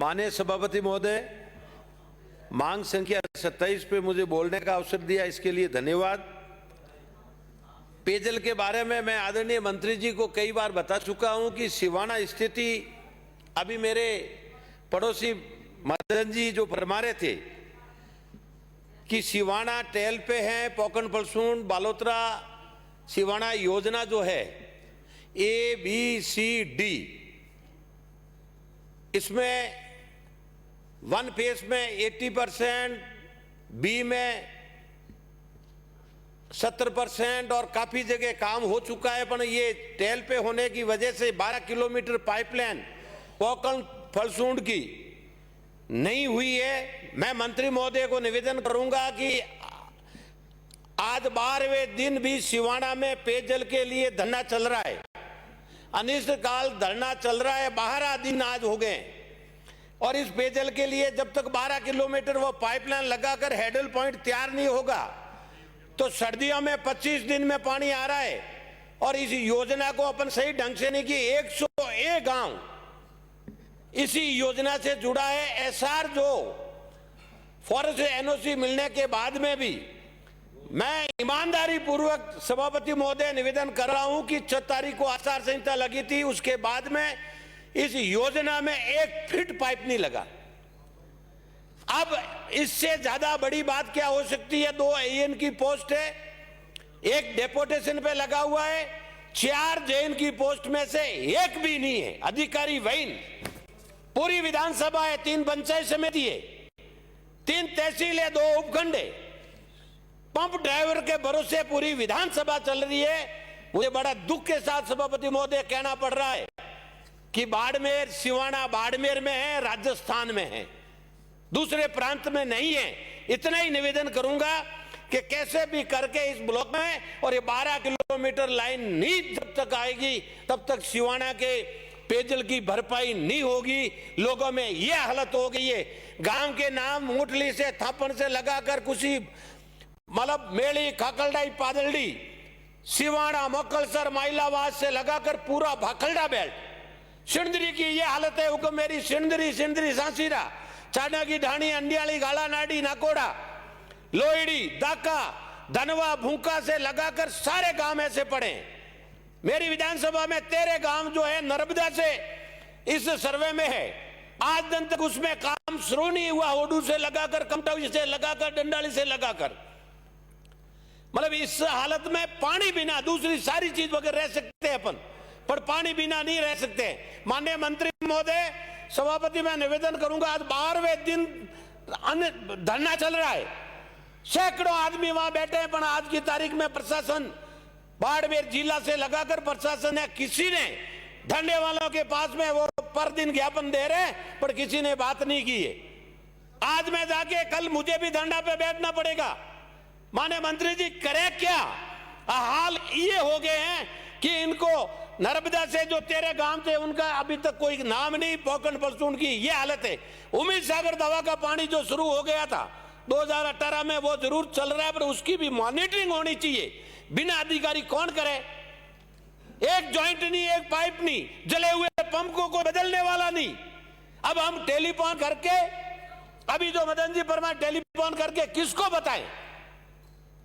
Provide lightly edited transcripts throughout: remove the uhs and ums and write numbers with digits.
माननीय सभापति महोदय, मांग संख्या 27 पे मुझे बोलने का अवसर दिया, इसके लिए धन्यवाद। पेयजल के बारे में मैं आदरणीय मंत्री जी को कई बार बता चुका हूं कि सिवाना स्थिति, अभी मेरे पड़ोसी मदन जी जो फरमा रहे थे कि सिवाना टेल पे है, पोकन पलसून बालोतरा सिवाना योजना जो है ABCD, इसमें वन फेज में 80%, बी में 70% और काफी जगह काम हो चुका है। पर ये टेल पे होने की वजह से 12 किलोमीटर पाइपलाइन पोकन फलसूंड की नहीं हुई है। मैं मंत्री महोदय को निवेदन करूंगा कि आज 12वें दिन भी सिवाना में पेयजल के लिए धरना चल रहा है, अनिश्चितकाल धरना चल रहा है, 12 दिन आज हो गए। और इस पेयजल के लिए जब तक 12 किलोमीटर वो पाइपलाइन लगाकर हेडल पॉइंट तैयार नहीं होगा तो सर्दियों में 25 दिन में पानी आ रहा है। और इस योजना को अपन सही ढंग से नहीं की, 101 गांव इसी योजना से जुड़ा है। एसआर जो फॉरेस्ट NOC मिलने के बाद में भी मैं ईमानदारी पूर्वक सभापति महोदय निवेदन कर रहा हूं कि 6 तारीख को आचार संहिता लगी थी, उसके बाद में इस योजना में 1 फीट पाइप नहीं लगा। अब इससे ज्यादा बड़ी बात क्या हो सकती है? 2 AN की पोस्ट है, 1 डेपुटेशन पे लगा हुआ है, 4 JN की पोस्ट में से 1 भी नहीं है अधिकारी वहीन। पूरी विधानसभा है, 3 पंचायत समिति है, 3 तहसील है, 2 उपखंड है, पंप ड्राइवर के भरोसे पूरी विधानसभा चल रही है। मुझे बड़ा दुख के साथ सभापति महोदय कहना पड़ रहा है कि बाड़मेर, सिवाना बाड़मेर में है, राजस्थान में है, दूसरे प्रांत में नहीं है। इतना ही निवेदन करूंगा कि कैसे भी करके इस ब्लॉक में, और ये 12 किलोमीटर लाइन नहीं जब तक आएगी तब तक सिवाना के पेयजल की भरपाई नहीं होगी। लोगों में ये हालत हो गई है, गांव के नाम मुठली से थापन से लगाकर कुछ मतलब मेली, खाकलडाई, पादलडी, सिवाना, मोकलसर, माइलावास से लगाकर पूरा भाखलडा बेल्ट, सिंदरी की ये हालत है। हुक्म मेरी सिंदरी, सिंदरी सांसीरा, चाना की ढाणी, अंडियाली, गाला नाडी, नाकोड़ा, लोहड़ी, दाका, धनवा, भूखा से लगाकर सारे गांव ऐसे पड़े। मेरी विधानसभा में 13 गांव जो है नर्मदा से इस सर्वे में है, आज दिन तक उसमें काम शुरू नहीं हुआ। ओडू से लगाकर, कमटवी से लगाकर, डंडाली से लगाकर, मतलब इस हालत में पानी बिना दूसरी सारी चीज वगैरह रह सकते हैं अपन, पर पानी बिना नहीं रह सकते। माननीय मंत्री महोदय, सभापति, मैं निवेदन करूंगा, आज 12वें दिन धरना चल रहा है, सैकड़ों आदमी वहां बैठे हैं, पर आज की तारीख में प्रशासन, बाड़मेर जिला से लगाकर प्रशासन ने, किसी ने धरने वालों के पास में वो पर दिन ज्ञापन दे रहे हैं, पर किसी ने बात नहीं की है। आज मैं जाके, कल मुझे भी धरना पे बैठना पड़ेगा। माने मंत्री जी करे क्या? हाल ये हो गए हैं कि इनको नर्मदा से जो 13 गांव थे उनका अभी तक कोई नाम नहीं, पोकन पलसून की ये हालत है। उम्मीद सागर दवा का पानी जो शुरू हो गया था 2018 में, वो जरूर चल रहा है, पर उसकी भी मॉनिटरिंग होनी चाहिए। बिना अधिकारी कौन करे? एक जॉइंट नहीं, एक पाइप नहीं, जले हुए पंप को कोई बदलने वाला नहीं। अब हम टेलीफोन करके, अभी जो मदन जी परमार टेलीफोन करके किसको बताएं?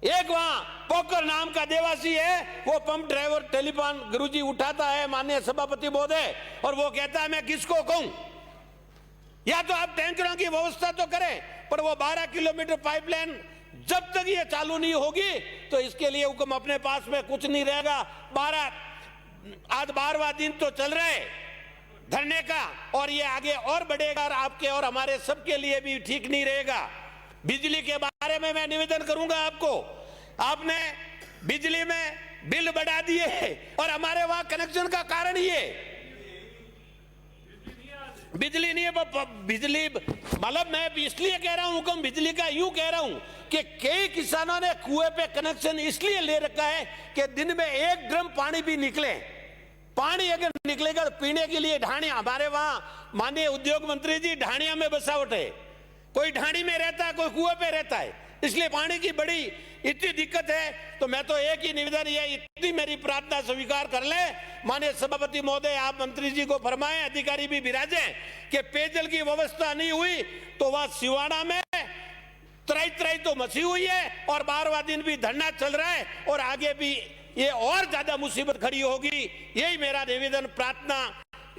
एक वहां पोकर नाम का देवासी है, वो पंप ड्राइवर टेलीफोन गुरुजी उठाता है माननीय सभापति महोदय, और वो कहता है मैं किसको कहूं? या तो आप टैंकरों की व्यवस्था तो करें, पर वो 12 किलोमीटर पाइपलाइन जब तक ये चालू नहीं होगी तो इसके लिए हुक्म अपने पास में कुछ नहीं रहेगा। आज 12वां दिन तो चल रहा है धरने का, और ये आगे और बढ़ेगा, और आपके और हमारे सबके लिए भी ठीक नहीं रहेगा। बिजली के बारे में मैं निवेदन करूंगा आपको, आपने बिजली में बिल बढ़ा दिए और हमारे वहां कनेक्शन का कारण ये बिजली नहीं है। बिजली मतलब मैं इसलिए कह रहा हूं, हुक्म बिजली का यूं कह रहा हूं कि कई किसानों ने कुएं पे कनेक्शन इसलिए ले रखा है कि दिन में 1 ड्रम पानी भी निकले। पानी अगर निकलेगा तो पीने के लिए ढाणी, हमारे वहां माननीय उद्योग मंत्री जी ढाणिया में बसावट है, कोई ढाणी में रहता है, कोई कुएं पे रहता है, इसलिए पानी की बड़ी इतनी दिक्कत है। तो मैं तो एक ही निवेदन, ये इतनी मेरी प्रार्थना स्वीकार कर ले माननीय सभापति महोदय, आप मंत्री जी को फरमाएं, अधिकारी भी विराजे कि पेयजल की व्यवस्था नहीं हुई तो वह सिवाना में त्राई तो मची हुई है और 12वां दिन भी धरना चल रहा है और आगे भी ये और ज्यादा मुसीबत खड़ी होगी। यही मेरा निवेदन प्रार्थना,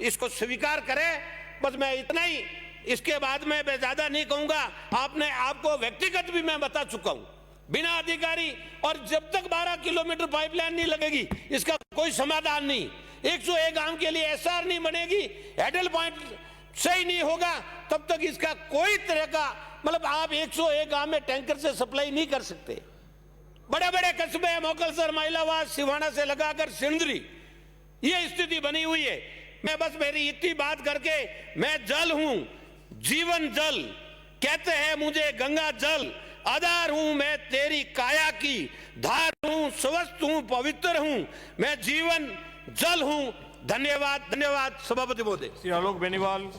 इसको स्वीकार करें। बस मैं इतना ही, इसके बाद में मैं ज्यादा नहीं कहूंगा। आपने आपको व्यक्तिगत भी मैं बता चुका हूं, बिना अधिकारी, और जब तक 12 किलोमीटर पाइपलाइन नहीं लगेगी इसका कोई समाधान नहीं। 101 गांव के लिए एसआर नहीं बनेगी, हेडल पॉइंट सही नहीं होगा, तब तक इसका कोई तरह का मतलब आप 101 गांव में टैंकर से सप्लाई नहीं कर सकते। बड़े बड़े कस्बे मोकलसर, महिलावाद, सिवाना से लगाकर सिंदरी, ये स्थिति बनी हुई है। मैं बस मेरी इतनी बात करके, मैं जल हूं, जीवन जल, कहते हैं मुझे गंगा जल, आधार हूं मैं तेरी काया की, धार हूं, स्वस्थ हूं, पवित्र हूं, मैं जीवन जल हूं। धन्यवाद, धन्यवाद सभापति महोदय। श्री आलोक बेनीवाल।